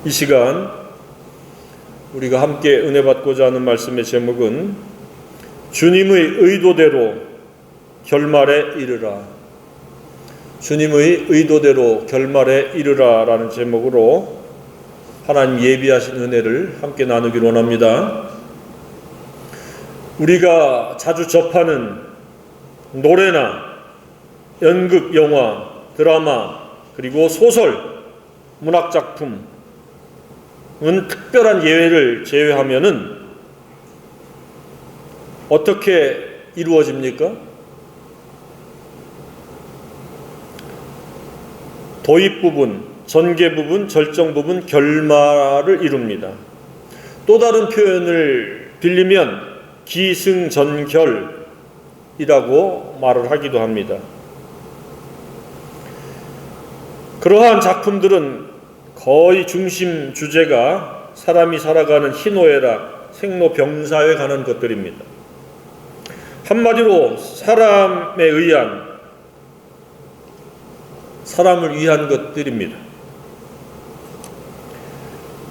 이 시간 우리가 함께 은혜 받고자 하는 말씀의 제목은 주님의 의도대로 결말에 이르라. 주님의 의도대로 결말에 이르라 라는 제목으로 하나님 예비하신 은혜를 함께 나누기를 원합니다. 우리가 자주 접하는 노래나 연극, 영화, 드라마, 그리고 소설, 문학작품은 특별한 예외를 제외하면은 어떻게 이루어집니까? 도입 부분, 전개 부분, 절정 부분, 결말을 이룹니다. 또 다른 표현을 빌리면 기승전결이라고 말을 하기도 합니다. 그러한 작품들은 거의 중심 주제가 사람이 살아가는 희노애락, 생로병사에 관한 것들입니다. 한마디로 사람을 위한 것들입니다.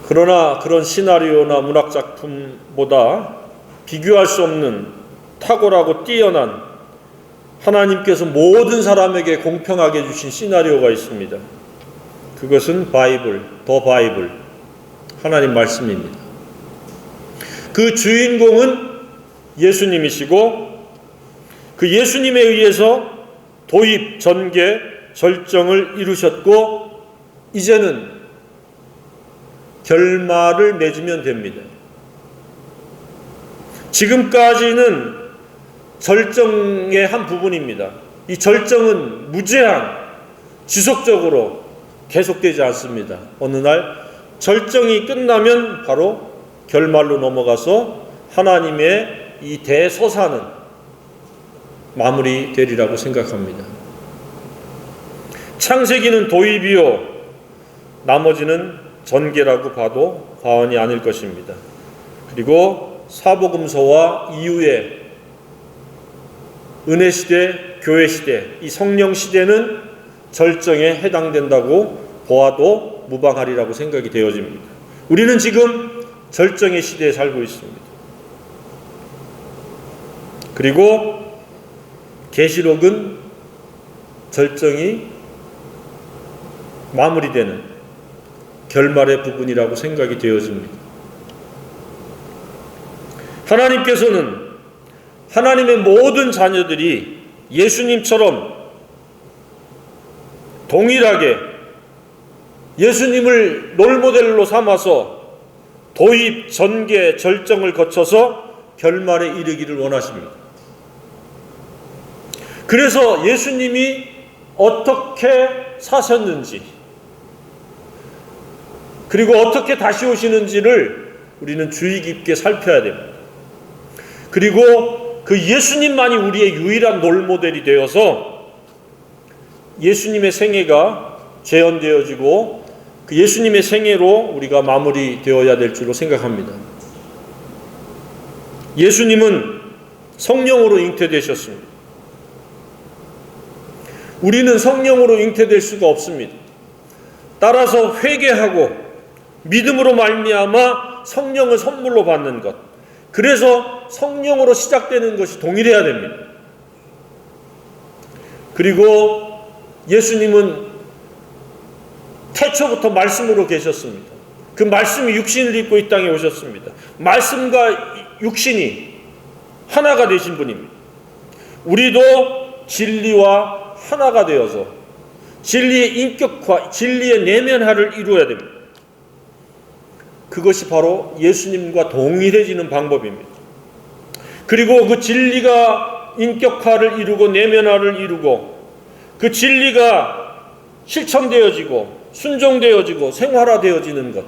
그러나 그런 시나리오나 문학작품보다 비교할 수 없는 탁월하고 뛰어난 하나님께서 모든 사람에게 공평하게 주신 시나리오가 있습니다. 그것은 더 바이블, 하나님 말씀입니다. 그 주인공은 예수님이시고 그 예수님에 의해서 도입, 전개, 절정을 이루셨고 이제는 결말을 맺으면 됩니다. 지금까지는 절정의 한 부분입니다. 이 절정은 무제한, 지속적으로 계속되지 않습니다. 어느 날 절정이 끝나면 바로 결말로 넘어가서 하나님의 이 대서사는 마무리되리라고 생각합니다. 창세기는 도입이요 나머지는 전개라고 봐도 과언이 아닐 것입니다. 그리고 사복음서와 이후에 은혜시대, 교회시대, 이 성령시대는 절정에 해당된다고 보아도 무방하리라고 생각이 되어집니다. 우리는 지금 절정의 시대에 살고 있습니다. 그리고 계시록은 절정이 마무리되는 결말의 부분이라고 생각이 되어집니다. 하나님께서는 하나님의 모든 자녀들이 예수님처럼 동일하게 예수님을 롤모델로 삼아서 도입, 전개, 절정을 거쳐서 결말에 이르기를 원하십니다. 그래서 예수님이 어떻게 사셨는지 그리고 어떻게 다시 오시는지를 우리는 주의 깊게 살펴야 됩니다. 그리고 그 예수님만이 우리의 유일한 롤모델이 되어서 예수님의 생애가 재현되어지고 그 예수님의 생애로 우리가 마무리되어야 될 줄로 생각합니다. 예수님은 성령으로 잉태되셨습니다. 우리는 성령으로 잉태될 수가 없습니다. 따라서 회개하고 믿음으로 말미암아 성령을 선물로 받는 것, 그래서 성령으로 시작되는 것이 동일해야 됩니다. 그리고 예수님은 태초부터 말씀으로 계셨습니다. 그 말씀이 육신을 입고 이 땅에 오셨습니다. 말씀과 육신이 하나가 되신 분입니다. 우리도 진리와 하나가 되어서 진리의 인격화, 진리의 내면화를 이루어야 됩니다. 그것이 바로 예수님과 동일해지는 방법입니다. 그리고 그 진리가 인격화를 이루고 내면화를 이루고 그 진리가 실천되어지고 순종되어지고 생활화되어지는 것,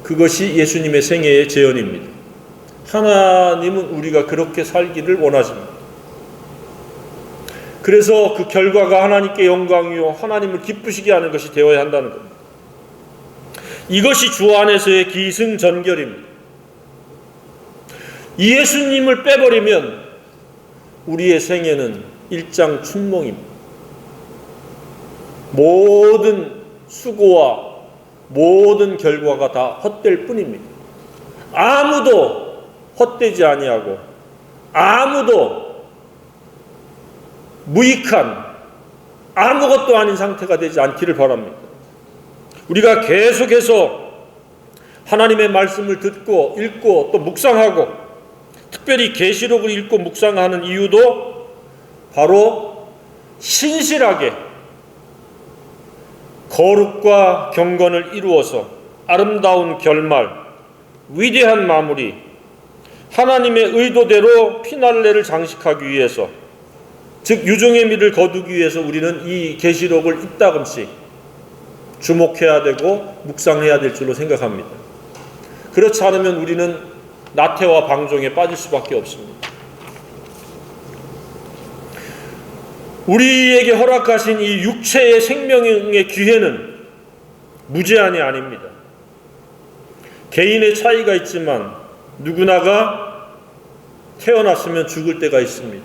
그것이 예수님의 생애의 재현입니다. 하나님은 우리가 그렇게 살기를 원하십니다. 그래서 그 결과가 하나님께 영광이요 하나님을 기쁘시게 하는 것이 되어야 한다는 겁니다. 이것이 주 안에서의 기승전결입니다. 이 예수님을 빼버리면 우리의 생애는 일장춘몽입니다. 모든 수고와 모든 결과가 다 헛될 뿐입니다. 아무도 헛되지 아니하고 아무도 무익한 아무것도 아닌 상태가 되지 않기를 바랍니다. 우리가 계속해서 하나님의 말씀을 듣고 읽고 또 묵상하고 특별히 계시록을 읽고 묵상하는 이유도 바로 신실하게 거룩과 경건을 이루어서 아름다운 결말, 위대한 마무리, 하나님의 의도대로 피날레를 장식하기 위해서, 즉 유종의 미를 거두기 위해서 우리는 이 계시록을 이따금씩 주목해야 되고 묵상해야 될 줄로 생각합니다. 그렇지 않으면 우리는 나태와 방종에 빠질 수밖에 없습니다. 우리에게 허락하신 이 육체의 생명의 기회는 무제한이 아닙니다. 개인의 차이가 있지만 누구나가 태어났으면 죽을 때가 있습니다.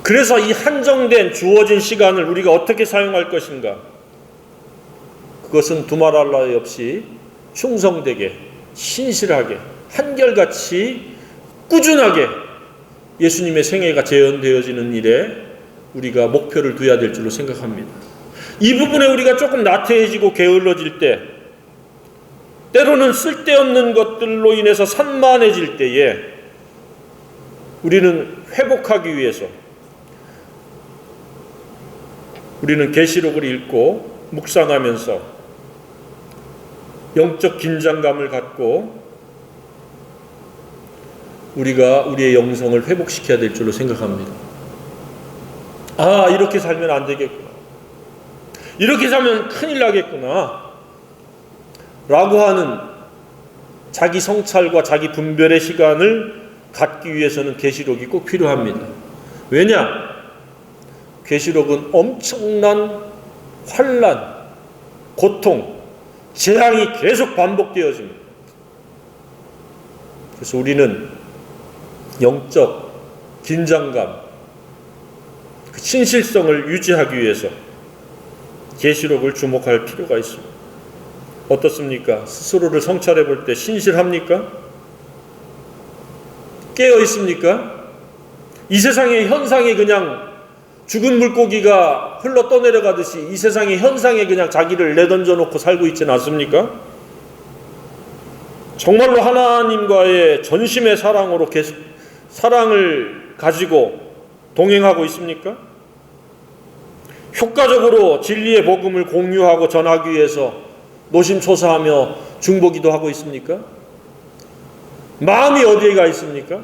그래서 이 한정된 주어진 시간을 우리가 어떻게 사용할 것인가? 그것은 두말할 나위 없이 충성되게, 신실하게, 한결같이 꾸준하게 예수님의 생애가 재현되어지는 일에 우리가 목표를 두어야 될 줄로 생각합니다. 이 부분에 우리가 조금 나태해지고 게을러질 때, 때로는 쓸데없는 것들로 인해서 산만해질 때에 우리는 회복하기 위해서 우리는 계시록을 읽고 묵상하면서 영적 긴장감을 갖고 우리가 우리의 영성을 회복시켜야 될 줄로 생각합니다. 아, 이렇게 살면 안 되겠구나. 이렇게 살면 큰일 나겠구나. 라고 하는 자기 성찰과 자기 분별의 시간을 갖기 위해서는 계시록이 꼭 필요합니다. 왜냐? 계시록은 엄청난 환난, 고통, 재앙이 계속 반복되어집니다. 그래서 우리는 영적 긴장감, 그 신실성을 유지하기 위해서 계시록을 주목할 필요가 있습니다. 어떻습니까? 스스로를 성찰해 볼 때 신실합니까? 깨어 있습니까? 이 세상의 현상이 그냥 죽은 물고기가 흘러 떠내려가듯이 이 세상의 현상에 그냥 자기를 내던져 놓고 살고 있지는 않습니까? 정말로 하나님과의 전심의 사랑으로 계속 사랑을 가지고 동행하고 있습니까? 효과적으로 진리의 복음을 공유하고 전하기 위해서 노심초사하며 중보기도 하고 있습니까? 마음이 어디에 가 있습니까?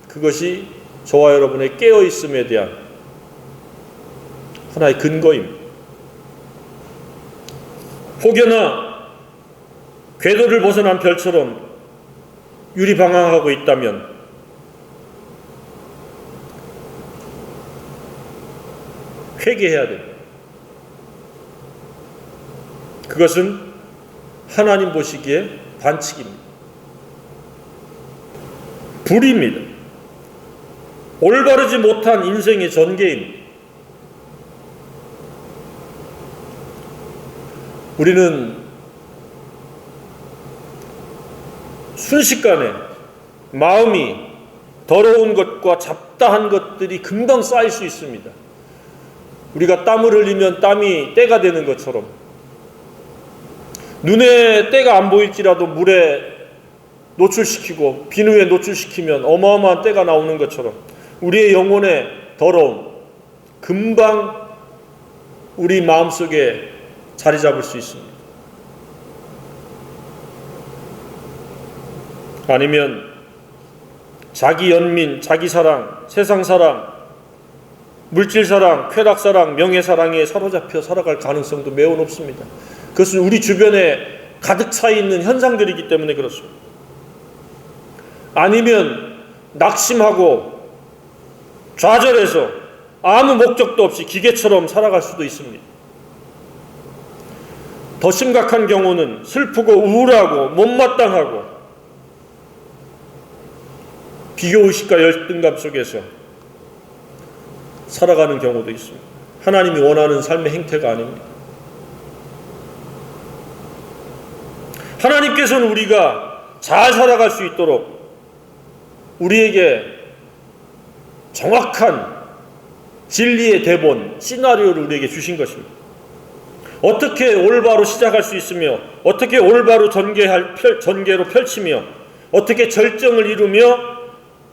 그것이 저와 여러분의 깨어있음에 대한 하나의 근거입니다. 혹여나 궤도를 벗어난 별처럼 유리방황하고 있다면 회개해야 됩니다. 그것은 하나님 보시기에 반칙입니다. 불의입니다. 올바르지 못한 인생의 전개입니다. 우리는 순식간에 마음이 더러운 것과 잡다한 것들이 금방 쌓일 수 있습니다. 우리가 땀을 흘리면 땀이 때가 되는 것처럼 눈에 때가 안 보일지라도 물에 노출시키고 비누에 노출시키면 어마어마한 때가 나오는 것처럼 우리의 영혼의 더러움 금방 우리 마음속에 자리 잡을 수 있습니다. 아니면 자기 연민, 자기 사랑, 세상 사랑, 물질 사랑, 쾌락 사랑, 명예 사랑에 사로잡혀 살아갈 가능성도 매우 높습니다. 그것은 우리 주변에 가득 차 있는 현상들이기 때문에 그렇습니다. 아니면 낙심하고 좌절해서 아무 목적도 없이 기계처럼 살아갈 수도 있습니다. 더 심각한 경우는 슬프고 우울하고 못마땅하고 비교의식과 열등감 속에서 살아가는 경우도 있습니다. 하나님이 원하는 삶의 행태가 아닙니다. 하나님께서는 우리가 잘 살아갈 수 있도록 우리에게 정확한 진리의 대본, 시나리오를 우리에게 주신 것입니다. 어떻게 올바로 시작할 수 있으며 어떻게 올바로 전개로 펼치며 어떻게 절정을 이루며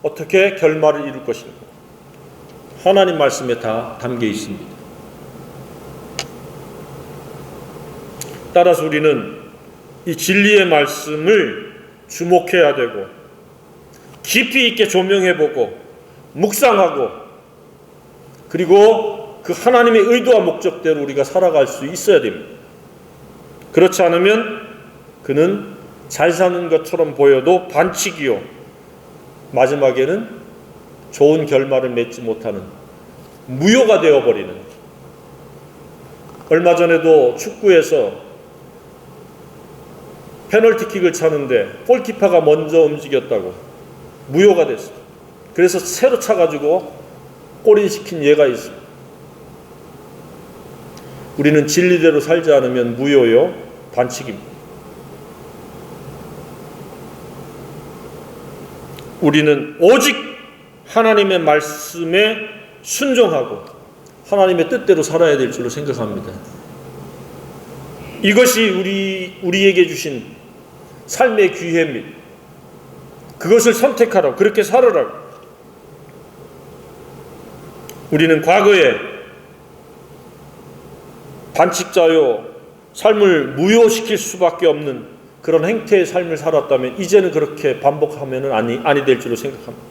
어떻게 결말을 이룰 것인가, 하나님 말씀에 다 담겨 있습니다. 따라서 우리는 이 진리의 말씀을 주목해야 되고 깊이 있게 조명해보고 묵상하고 그리고 그 하나님의 의도와 목적대로 우리가 살아갈 수 있어야 됩니다. 그렇지 않으면 그는 잘 사는 것처럼 보여도 반칙이요, 마지막에는 좋은 결말을 맺지 못하는 무효가 되어버리는, 얼마 전에도 축구에서 페널티킥을 차는데 골키퍼가 먼저 움직였다고 무효가 됐어요. 그래서 새로 차가지고 골인시킨 예가 있습니다. 우리는 진리대로 살지 않으면 무효요, 반칙입니다. 우리는 오직 하나님의 말씀에 순종하고 하나님의 뜻대로 살아야 될 줄로 생각합니다. 이것이 우리에게 주신 삶의 기회입니다. 그것을 선택하라고, 그렇게 살아라고. 우리는 과거에 반칙자요, 삶을 무효시킬 수밖에 없는 그런 행태의 삶을 살았다면 이제는 그렇게 반복하면 아니 될 줄로 생각합니다.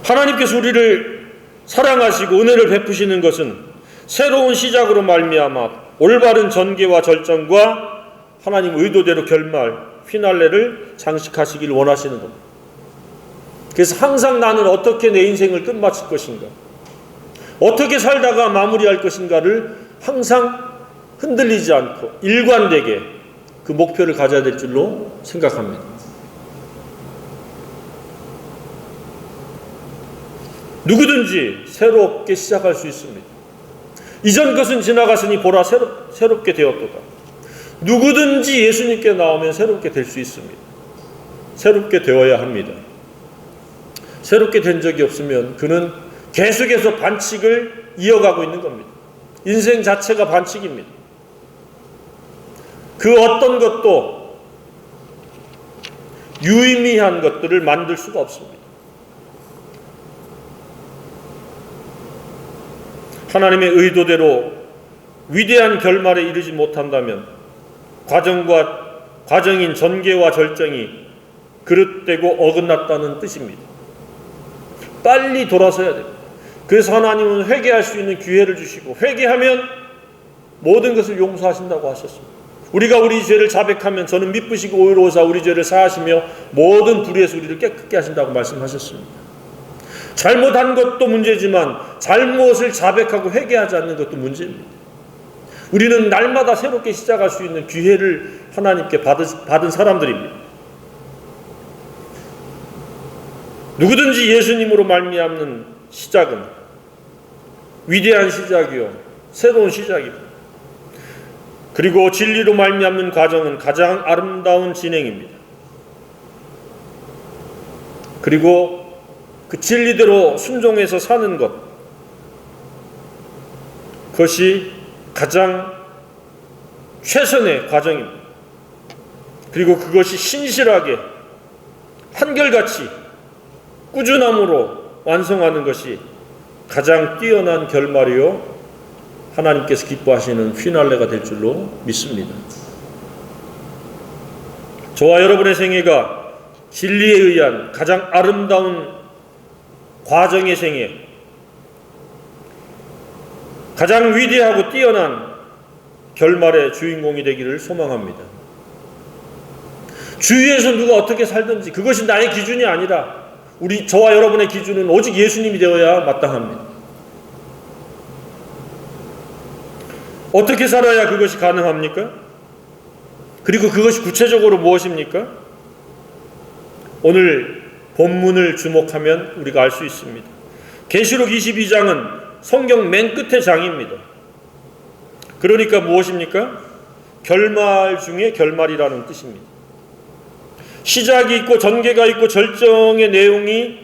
하나님께서 우리를 사랑하시고 은혜를 베푸시는 것은 새로운 시작으로 말미암아 올바른 전개와 절정과 하나님 의도대로 결말, 피날레를 장식하시길 원하시는 겁니다. 그래서 항상 나는 어떻게 내 인생을 끝마칠 것인가, 어떻게 살다가 마무리할 것인가를 항상 흔들리지 않고 일관되게 그 목표를 가져야 될 줄로 생각합니다. 누구든지 새롭게 시작할 수 있습니다. 이전 것은 지나갔으니 보라 새롭게 되었도다. 누구든지 예수님께 나오면 새롭게 될 수 있습니다. 새롭게 되어야 합니다. 새롭게 된 적이 없으면 그는 계속해서 반칙을 이어가고 있는 겁니다. 인생 자체가 반칙입니다. 그 어떤 것도 유의미한 것들을 만들 수가 없습니다. 하나님의 의도대로 위대한 결말에 이르지 못한다면 과정인 전개와 절정이 그릇되고 어긋났다는 뜻입니다. 빨리 돌아서야 됩니다. 그래서 하나님은 회개할 수 있는 기회를 주시고 회개하면 모든 것을 용서하신다고 하셨습니다. 우리가 우리 죄를 자백하면 저는 미쁘시고 의로우사 우리 죄를 사하시며 모든 불의에서 우리를 깨끗게 하신다고 말씀하셨습니다. 잘못한 것도 문제지만 잘못을 자백하고 회개하지 않는 것도 문제입니다. 우리는 날마다 새롭게 시작할 수 있는 기회를 하나님께 받은 사람들입니다. 누구든지 예수님으로 말미암는 시작은 위대한 시작이요, 새로운 시작입니다. 그리고 진리로 말미암는 과정은 가장 아름다운 진행입니다. 그리고 그 진리대로 순종해서 사는 것, 그것이 가장 최선의 과정입니다. 그리고 그것이 신실하게 한결같이 꾸준함으로 완성하는 것이 가장 뛰어난 결말이요, 하나님께서 기뻐하시는 피날레가 될 줄로 믿습니다. 저와 여러분의 생애가 진리에 의한 가장 아름다운 과정의 생애, 가장 위대하고 뛰어난 결말의 주인공이 되기를 소망합니다. 주위에서 누가 어떻게 살든지 그것이 나의 기준이 아니라 저와 여러분의 기준은 오직 예수님이 되어야 마땅합니다. 어떻게 살아야 그것이 가능합니까? 그리고 그것이 구체적으로 무엇입니까? 오늘 본문을 주목하면 우리가 알 수 있습니다. 계시록 22장은 성경 맨 끝의 장입니다. 그러니까 무엇입니까? 결말 중에 결말이라는 뜻입니다. 시작이 있고 전개가 있고 절정의 내용이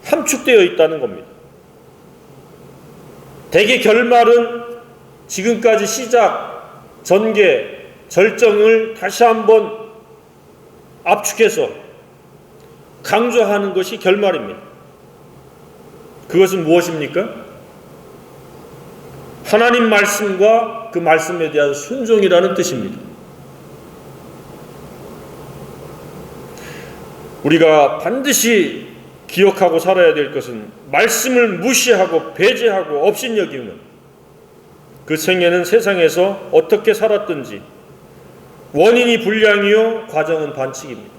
함축되어 있다는 겁니다. 대개 결말은 지금까지 시작, 전개, 절정을 다시 한번 압축해서 강조하는 것이 결말입니다. 그것은 무엇입니까? 하나님 말씀과 그 말씀에 대한 순종이라는 뜻입니다. 우리가 반드시 기억하고 살아야 될 것은 말씀을 무시하고 배제하고 업신여기면 그 생애는 세상에서 어떻게 살았든지 원인이 불량이요 과정은 반칙입니다.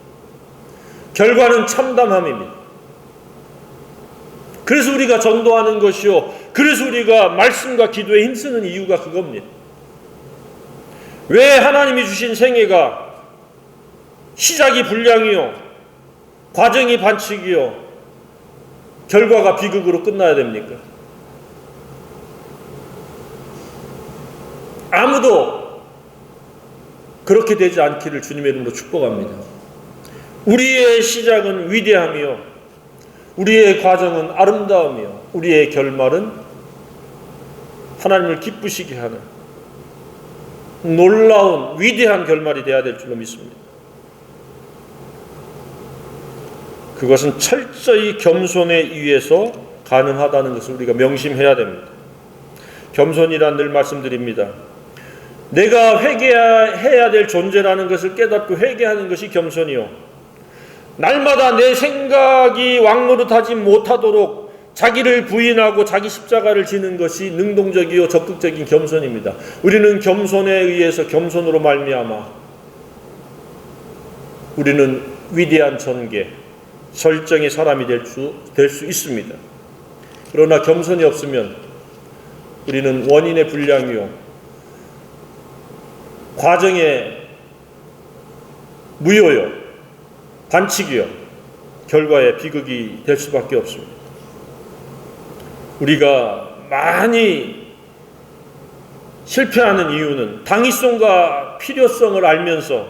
결과는 참담함입니다. 그래서 우리가 전도하는 것이요, 그래서 우리가 말씀과 기도에 힘쓰는 이유가 그겁니다. 왜 하나님이 주신 생애가 시작이 불량이요 과정이 반칙이요 결과가 비극으로 끝나야 됩니까? 아무도 그렇게 되지 않기를 주님의 이름으로 축복합니다. 우리의 시작은 위대함이요 우리의 과정은 아름다움이요 우리의 결말은 하나님을 기쁘시게 하는 놀라운 위대한 결말이 되어야 될 줄로 믿습니다. 그것은 철저히 겸손에 의해서 가능하다는 것을 우리가 명심해야 됩니다. 겸손이란 늘 말씀드립니다. 내가 회개해야 될 존재라는 것을 깨닫고 회개하는 것이 겸손이요, 날마다 내 생각이 왕노릇하지 못하도록 자기를 부인하고 자기 십자가를 지는 것이 능동적이요 적극적인 겸손입니다. 우리는 겸손에 의해서 겸손으로 말미암아 우리는 위대한 전개, 절정의 사람이 될 수 있습니다. 그러나 겸손이 없으면 우리는 원인의 불량이요 과정의 무효요 반칙이요 결과의 비극이 될 수밖에 없습니다. 우리가 많이 실패하는 이유는 당위성과 필요성을 알면서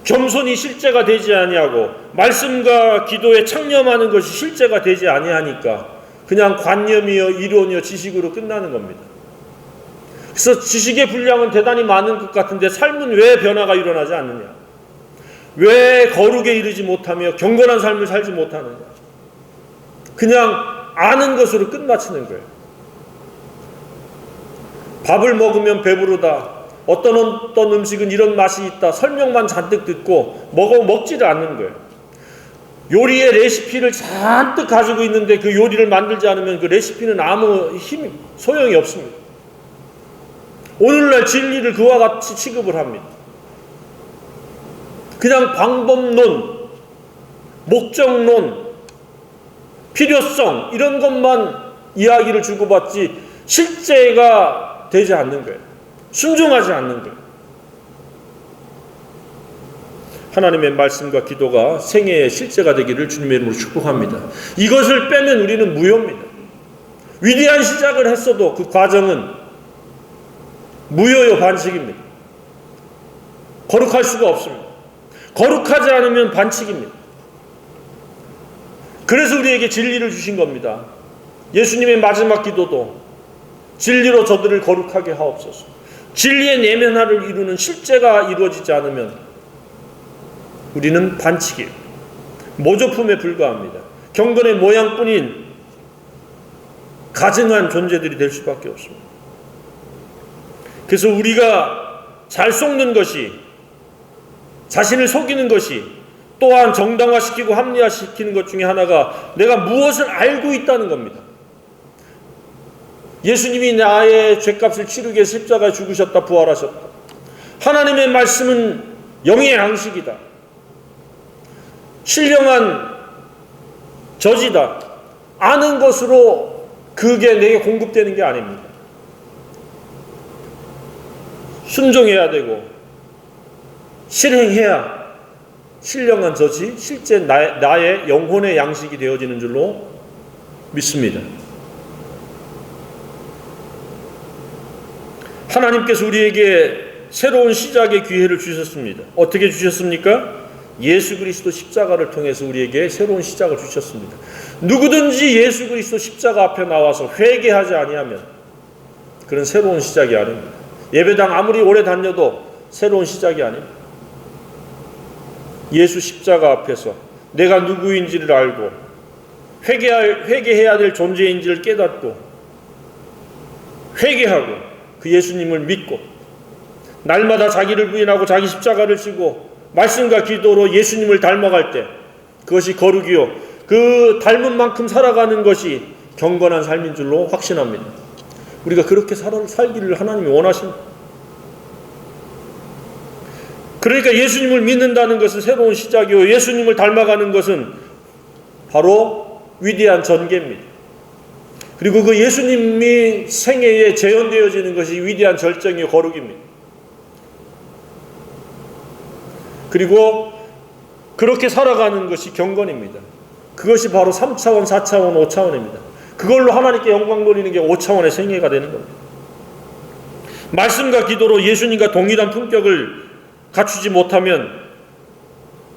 겸손이 실제가 되지 아니하고 말씀과 기도에 창념하는 것이 실제가 되지 아니하니까 그냥 관념이요 이론이요 지식으로 끝나는 겁니다. 그래서 지식의 분량은 대단히 많은 것 같은데 삶은 왜 변화가 일어나지 않느냐? 왜 거룩에 이르지 못하며 경건한 삶을 살지 못하느냐? 그냥 아는 것으로 끝마치는 거예요. 밥을 먹으면 배부르다, 어떤 음식은 이런 맛이 있다, 설명만 잔뜩 듣고 먹지를 않는 거예요. 요리의 레시피를 잔뜩 가지고 있는데 그 요리를 만들지 않으면 그 레시피는 아무 소용이 없습니다. 오늘날 진리를 그와 같이 취급을 합니다. 그냥 방법론, 목적론, 필요성 이런 것만 이야기를 주고받지 실제가 되지 않는 거예요. 순종하지 않는 거예요. 하나님의 말씀과 기도가 생애의 실제가 되기를 주님의 이름으로 축복합니다. 이것을 빼면 우리는 무효입니다. 위대한 시작을 했어도 그 과정은 무효요 반칙입니다. 거룩할 수가 없습니다. 거룩하지 않으면 반칙입니다. 그래서 우리에게 진리를 주신 겁니다. 예수님의 마지막 기도도 진리로 저들을 거룩하게 하옵소서. 진리의 내면화를 이루는 실제가 이루어지지 않으면 우리는 반칙이에요. 모조품에 불과합니다. 경건의 모양뿐인 가증한 존재들이 될 수밖에 없습니다. 그래서 우리가 잘 속는 것이, 자신을 속이는 것이, 또한 정당화시키고 합리화시키는 것 중에 하나가 내가 무엇을 알고 있다는 겁니다. 예수님이 나의 죄값을 치르기 위해 십자가에 죽으셨다, 부활하셨다. 하나님의 말씀은 영의 양식이다. 신령한 저지다. 아는 것으로 그게 내게 공급되는 게 아닙니다. 순종해야 되고 실행해야 신령한 저지, 실제 나의 영혼의 양식이 되어지는 줄로 믿습니다. 하나님께서 우리에게 새로운 시작의 기회를 주셨습니다. 어떻게 주셨습니까? 예수 그리스도 십자가를 통해서 우리에게 새로운 시작을 주셨습니다. 누구든지 예수 그리스도 십자가 앞에 나와서 회개하지 아니하면 그런 새로운 시작이 아닙니다. 예배당 아무리 오래 다녀도 새로운 시작이 아닙니다. 예수 십자가 앞에서 내가 누구인지를 알고 회개해야 될 존재인지를 깨닫고 회개하고 그 예수님을 믿고 날마다 자기를 부인하고 자기 십자가를 지고 말씀과 기도로 예수님을 닮아갈 때 그것이 거룩이요 그 닮은 만큼 살아가는 것이 경건한 삶인 줄로 확신합니다. 우리가 그렇게 살기를 하나님이 원하십니다. 그러니까 예수님을 믿는다는 것은 새로운 시작이요 예수님을 닮아가는 것은 바로 위대한 전개입니다. 그리고 그 예수님이 생애에 재현되어지는 것이 위대한 절정이요 거룩입니다. 그리고 그렇게 살아가는 것이 경건입니다. 그것이 바로 3차원, 4차원, 5차원입니다. 그걸로 하나님께 영광 돌리는 게 5차원의 생애가 되는 겁니다. 말씀과 기도로 예수님과 동일한 품격을 갖추지 못하면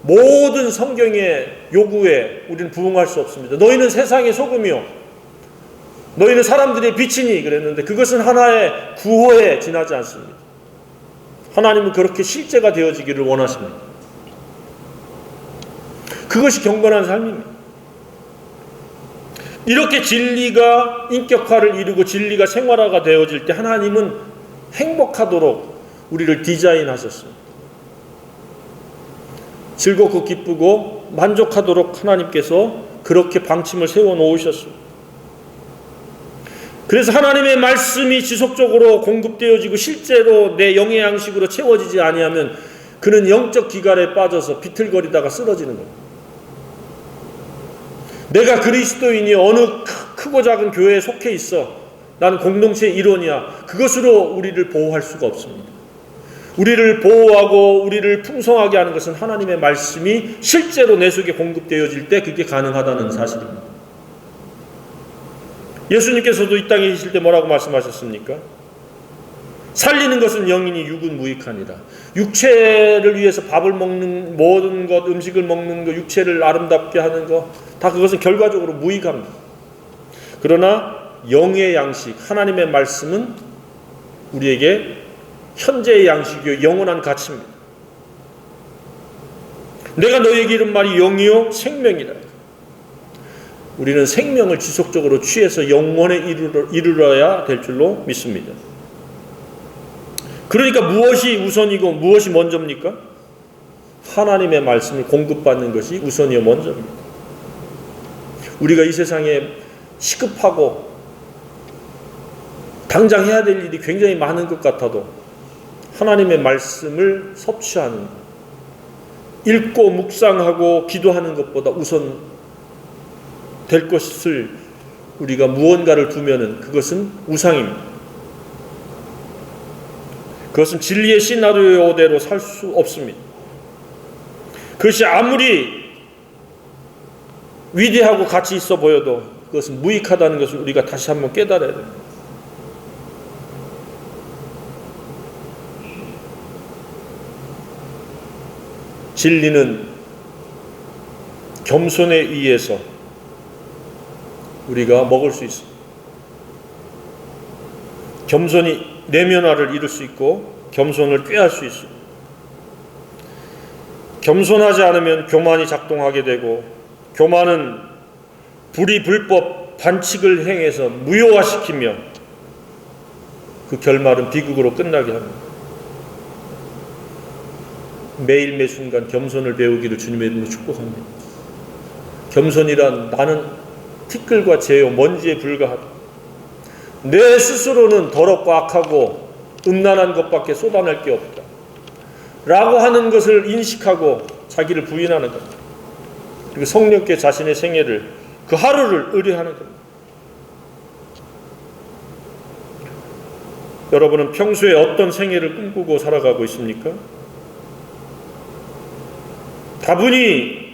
모든 성경의 요구에 우리는 부응할 수 없습니다. 너희는 세상의 소금이요 너희는 사람들의 빛이니 그랬는데 그것은 하나의 구호에 지나지 않습니다. 하나님은 그렇게 실제가 되어지기를 원하십니다. 그것이 경건한 삶입니다. 이렇게 진리가 인격화를 이루고 진리가 생활화가 되어질 때 하나님은 행복하도록 우리를 디자인하셨습니다. 즐겁고 기쁘고 만족하도록 하나님께서 그렇게 방침을 세워 놓으셨습니다. 그래서 하나님의 말씀이 지속적으로 공급되어지고 실제로 내 영의 양식으로 채워지지 아니하면 그는 영적 기갈에 빠져서 비틀거리다가 쓰러지는 겁니다. 내가 그리스도인이 어느 크고 작은 교회에 속해 있어 나는 공동체의 일원이야 그것으로 우리를 보호할 수가 없습니다. 우리를 보호하고 우리를 풍성하게 하는 것은 하나님의 말씀이 실제로 내 속에 공급되어질 때 그게 가능하다는 사실입니다. 예수님께서도 이 땅에 계실 때 뭐라고 말씀하셨습니까? 살리는 것은 영이니 육은 무익하니라. 육체를 위해서 밥을 먹는 모든 것, 음식을 먹는 것, 육체를 아름답게 하는 것, 다 그것은 결과적으로 무익합니다. 그러나 영의 양식, 하나님의 말씀은 우리에게 현재의 양식이요 영원한 가치입니다. 내가 너에게 이른 말이 영이요 생명이라. 우리는 생명을 지속적으로 취해서 영원에 이르러야 될 줄로 믿습니다. 그러니까 무엇이 우선이고 무엇이 먼저입니까? 하나님의 말씀을 공급받는 것이 우선이요 먼저입니다. 우리가 이 세상에 시급하고 당장 해야 될 일이 굉장히 많은 것 같아도 하나님의 말씀을 섭취하는, 읽고 묵상하고 기도하는 것보다 우선 될 것을 우리가 무언가를 두면은 그것은 우상입니다. 그것은 진리의 시나리오대로 살 수 없습니다. 그것이 아무리 위대하고 가치 있어 보여도 그것은 무익하다는 것을 우리가 다시 한번 깨달아야 됩니다. 진리는 겸손에 의해서 우리가 먹을 수 있습니다. 겸손이 내면화를 이룰 수 있고 겸손을 꾀할 수 있습니다. 겸손하지 않으면 교만이 작동하게 되고 교만은 불의불법 반칙을 행해서 무효화시키며 그 결말은 비극으로 끝나게 합니다. 매일 매 순간 겸손을 배우기를 주님의 이름으로 축복합니다. 겸손이란 나는 티끌과 재요 먼지에 불과하다. 내 스스로는 더럽고 악하고 음란한 것밖에 쏟아낼 게 없다 라고 하는 것을 인식하고 자기를 부인하는 겁니다. 그리고 성령께 자신의 생애를 그 하루를 의뢰하는 겁니다. 여러분은 평소에 어떤 생애를 꿈꾸고 살아가고 있습니까? 다분히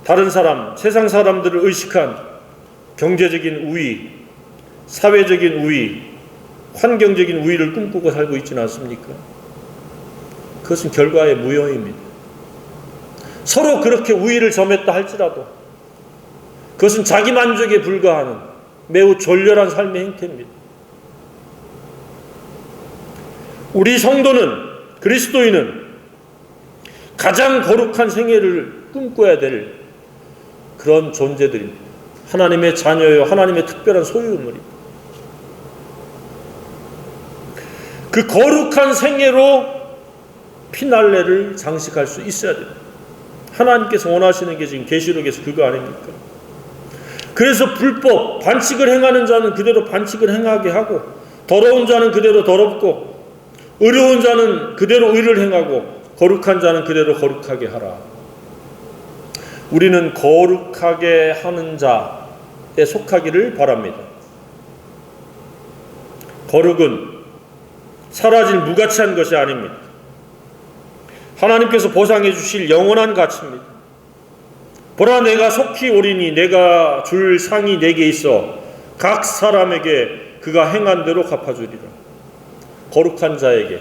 다른 사람, 세상 사람들을 의식한 경제적인 우위, 사회적인 우위, 환경적인 우위를 꿈꾸고 살고 있지는 않습니까? 그것은 결과의 무효입니다. 서로 그렇게 우위를 점했다 할지라도 그것은 자기 만족에 불과하는 매우 졸렬한 삶의 행태입니다. 우리 성도는, 그리스도인은 가장 거룩한 생애를 꿈꿔야 될 그런 존재들입니다. 하나님의 자녀요, 하나님의 특별한 소유물입니다. 그 거룩한 생애로 피날레를 장식할 수 있어야 됩니다. 하나님께서 원하시는 게 지금 계시록에서 그거 아닙니까? 그래서 불법, 반칙을 행하는 자는 그대로 반칙을 행하게 하고, 더러운 자는 그대로 더럽고, 의로운 자는 그대로 의를 행하고, 거룩한 자는 그대로 거룩하게 하라. 우리는 거룩하게 하는 자에 속하기를 바랍니다. 거룩은 사라질 무가치한 것이 아닙니다. 하나님께서 보상해 주실 영원한 가치입니다. 보라, 내가 속히 오리니 내가 줄 상이 내게 있어 각 사람에게 그가 행한 대로 갚아주리라. 거룩한 자에게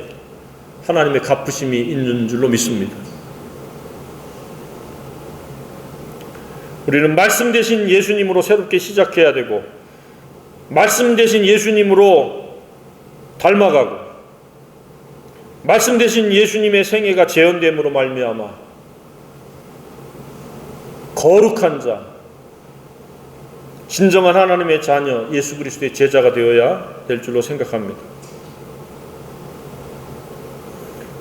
하나님의 갚으심이 있는 줄로 믿습니다. 우리는 말씀 대신 예수님으로 새롭게 시작해야 되고, 말씀 대신 예수님으로 닮아가고, 말씀 대신 예수님의 생애가 재현됨으로 말미암아 거룩한 자, 진정한 하나님의 자녀, 예수 그리스도의 제자가 되어야 될 줄로 생각합니다.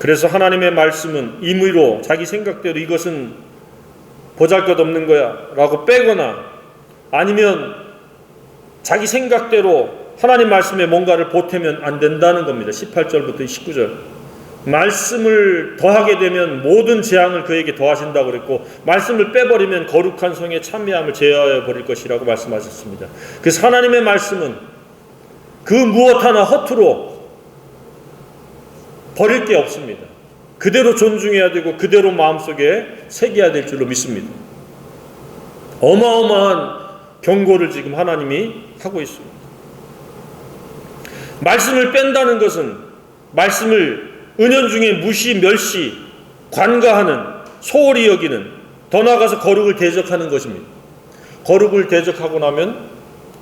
그래서 하나님의 말씀은 임의로 자기 생각대로 이것은 보잘것없는 거야 라고 빼거나, 아니면 자기 생각대로 하나님 말씀에 뭔가를 보태면 안 된다는 겁니다. 18절부터 19절. 말씀을 더하게 되면 모든 재앙을 그에게 더하신다고 그랬고, 말씀을 빼버리면 거룩한 성에 참여함을 제어해 버릴 것이라고 말씀하셨습니다. 그래서 하나님의 말씀은 그 무엇 하나 허투루 버릴 게 없습니다. 그대로 존중해야 되고 그대로 마음속에 새겨야 될 줄로 믿습니다. 어마어마한 경고를 지금 하나님이 하고 있습니다. 말씀을 뺀다는 것은 말씀을 은연중에 무시, 멸시, 관가하는, 소홀히 여기는, 더 나아가서 거룩을 대적하는 것입니다. 거룩을 대적하고 나면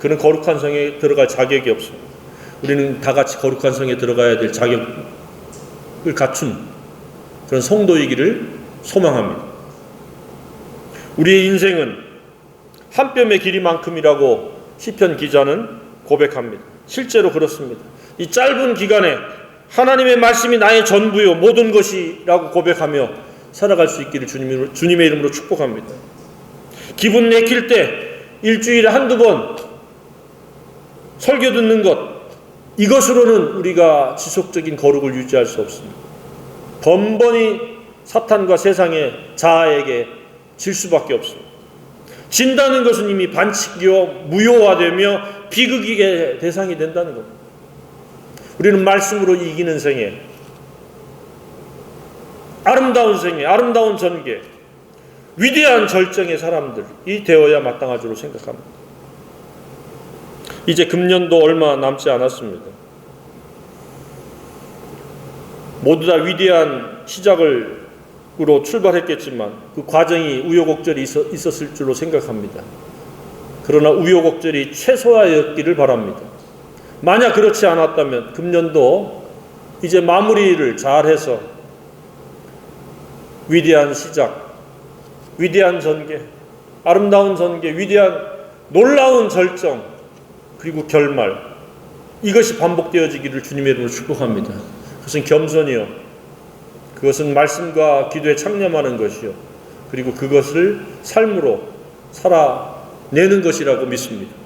그는 거룩한 성에 들어갈 자격이 없습니다. 우리는 다 같이 거룩한 성에 들어가야 될 자격을 갖춘 그런 성도이기를 소망합니다. 우리의 인생은 한 뼘의 길이만큼이라고 시편 기자는 고백합니다. 실제로 그렇습니다. 이 짧은 기간에 하나님의 말씀이 나의 전부요 모든 것이라고 고백하며 살아갈 수 있기를 주님의 이름으로 축복합니다. 기분 내킬 때 일주일에 한두 번 설교 듣는 것, 이것으로는 우리가 지속적인 거룩을 유지할 수 없습니다. 번번이 사탄과 세상의 자아에게 질 수밖에 없습니다. 진다는 것은 이미 반칙이요 무효화되며 비극의 대상이 된다는 겁니다. 우리는 말씀으로 이기는 생애, 아름다운 생애, 아름다운 전개, 위대한 절정의 사람들이 되어야 마땅할 줄로 생각합니다. 이제 금년도 얼마 남지 않았습니다. 모두 다 위대한 시작으로 출발했겠지만 그 과정이 우여곡절이 있었을 줄로 생각합니다. 그러나 우여곡절이 최소화였기를 바랍니다. 만약 그렇지 않았다면 금년도 이제 마무리를 잘해서 위대한 시작, 위대한 전개, 아름다운 전개, 위대한 놀라운 절정, 그리고 결말, 이것이 반복되어지기를 주님의 이름으로 축복합니다. 그것은 겸손이요, 그것은 말씀과 기도에 창념하는 것이요, 그리고 그것을 삶으로 살아내는 것이라고 믿습니다.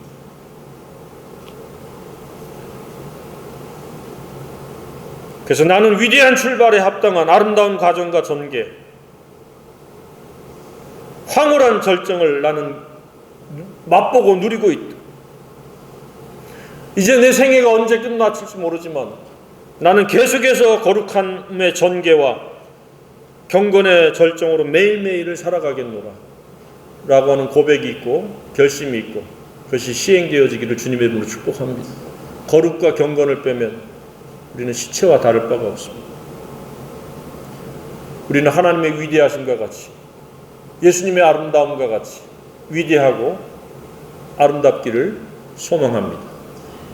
그래서 나는 위대한 출발에 합당한 아름다운 과정과 전개, 황홀한 절정을 나는 맛보고 누리고 있다. 이제 내 생애가 언제 끝날지 모르지만 나는 계속해서 거룩함의 전개와 경건의 절정으로 매일매일을 살아가겠노라 라고 하는 고백이 있고 결심이 있고 그것이 시행되어지기를 주님의 이름으로 축복합니다. 거룩과 경건을 빼면 우리는 시체와 다를 바가 없습니다. 우리는 하나님의 위대하심과 같이, 예수님의 아름다움과 같이 위대하고 아름답기를 소망합니다.